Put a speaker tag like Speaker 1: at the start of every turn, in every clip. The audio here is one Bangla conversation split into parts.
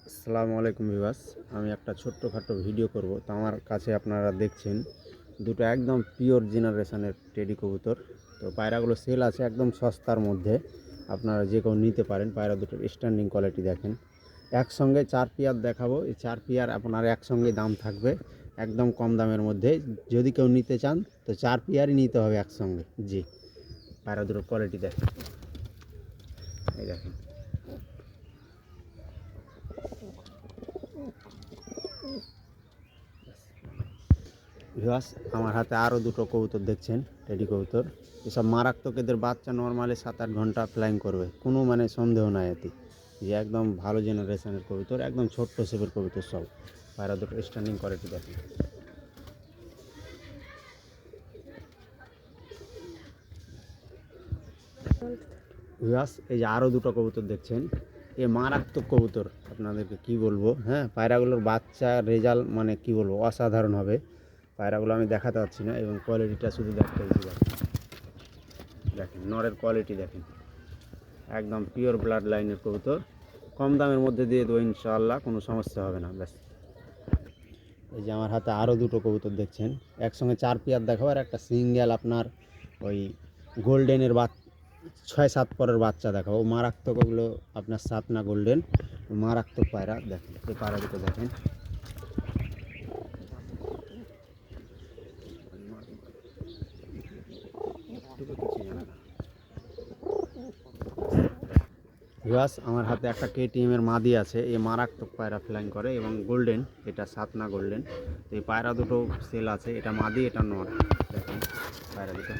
Speaker 1: আসসালামু আলাইকুম ভিউয়ার্স। আমি একটা ছোট্টখাটো ভিডিও করব। তো আমার কাছে আপনারা দেখছেন দুটো একদম পিওর জেনারেশনের টেডি কবুতর। তো পায়রাগুলো সেল আছে একদম সস্তার মধ্যে, আপনারা যে কেউ নিতে পারেন। পায়রা দুটোর স্ট্যান্ডিং কোয়ালিটি দেখেন। একসঙ্গে 4 পেয়ার দেখাবো। এই 4 পেয়ার আপনার একসঙ্গে দাম থাকবে একদম কম দামের মধ্যে। যদি কেউ নিতে চান তো 4 পেয়ারই নিতে হবে একসঙ্গে। জি, পায়রা দুটোর কোয়ালিটি দেখেন, এই দেখেন। ভিউয়ার্স, আমার হাতে আরও দুটো কবুতর দেখছেন, টেডি কবুতর। এসব মারাত্মক, এদের বাচ্চা নর্মালি 7-8 ঘন্টা ফ্লাইং করবে, কোনো সন্দেহ নাই এতে। যে একদম ভালো জেনারেশনের কবুতর, একদম ছোট্ট শেপের কবুতর সব। পায়রা দুটো স্ট্যান্ডিং কোয়ালিটি দেখেন। ভিউয়ার্স, এই যে আরও দুটো কবুতর দেখছেন, এ মারাত্মক কবুতর, আপনাদেরকে কি বলবো। হ্যাঁ, পায়রাগুলোর বাচ্চা রেজাল্ট কি বলবো, অসাধারণ হবে। পায়রাগুলো আমি দেখাতে পারছি না, এবং কোয়ালিটিটা শুধু দেখতে দেখেন, নরের কোয়ালিটি দেখেন, একদম পিওর ব্লাড লাইনের কবুতর। কম দামের মধ্যে দিয়ে দেবো ইনশাআল্লাহ, কোনো সমস্যা হবে না। ব্যাস, এই যে আমার হাতে আরও দুটো কবুতর দেখছেন, একসঙ্গে 4 পেয়ার দেখাবো। আর একটা সিঙ্গেল আপনার ওই গোল্ডেনের 6-7 পরের বাচ্চা দেখাবো। মারাত্মক, ওগুলো আপনার 7 না গোল্ডেন, মারাত্মক পায়রা দেখেন। এই পায়রা দুটো দেখেন, ভিউয়ার্স, আমার হাতে একটা KTM এর মাদি আছে। এই মারাত্মক পায়রা ফ্লাইং করে, এবং গোল্ডেন, এটা 7 না গোল্ডেন। তো এই পায়রা দুটো সেল আছে, এটা মাদি, এটা নর। দেখেন পায়রা দুটো,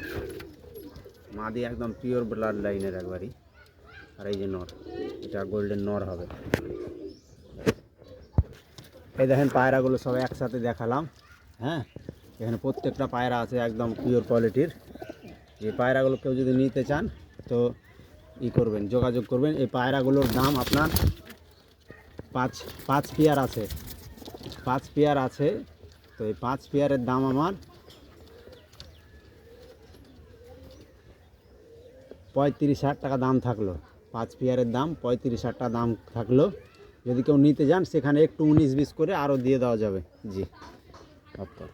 Speaker 1: মাদি একদম পিওর ব্লাড লাইনের একবারই, আর এই যে নর, এটা গোল্ডেন নর হবে। এই দেখেন পায়রাগুলো সব একসাথে দেখালাম। হ্যাঁ, এখানে প্রত্যেকটা পায়রা আছে একদম পিওর কোয়ালিটির। এই পায়রাগুলো কেউ যদি নিতে চান তো করবেন, যোগাযোগ করবেন। এই পায়রাগুলোর দাম আপনার 5 পেয়ার আছে, 5 পেয়ার আছে। তো এই 5 পেয়ারের দাম আমার 35,000 টাকা দাম থাকলো। 5 পেয়ারের দাম 35,000 টাকা দাম থাকলো। যদি কেউ নিতে যান সেখানে একটু 19-20 করে আরও দিয়ে দেওয়া যাবে। জি, আচ্ছা।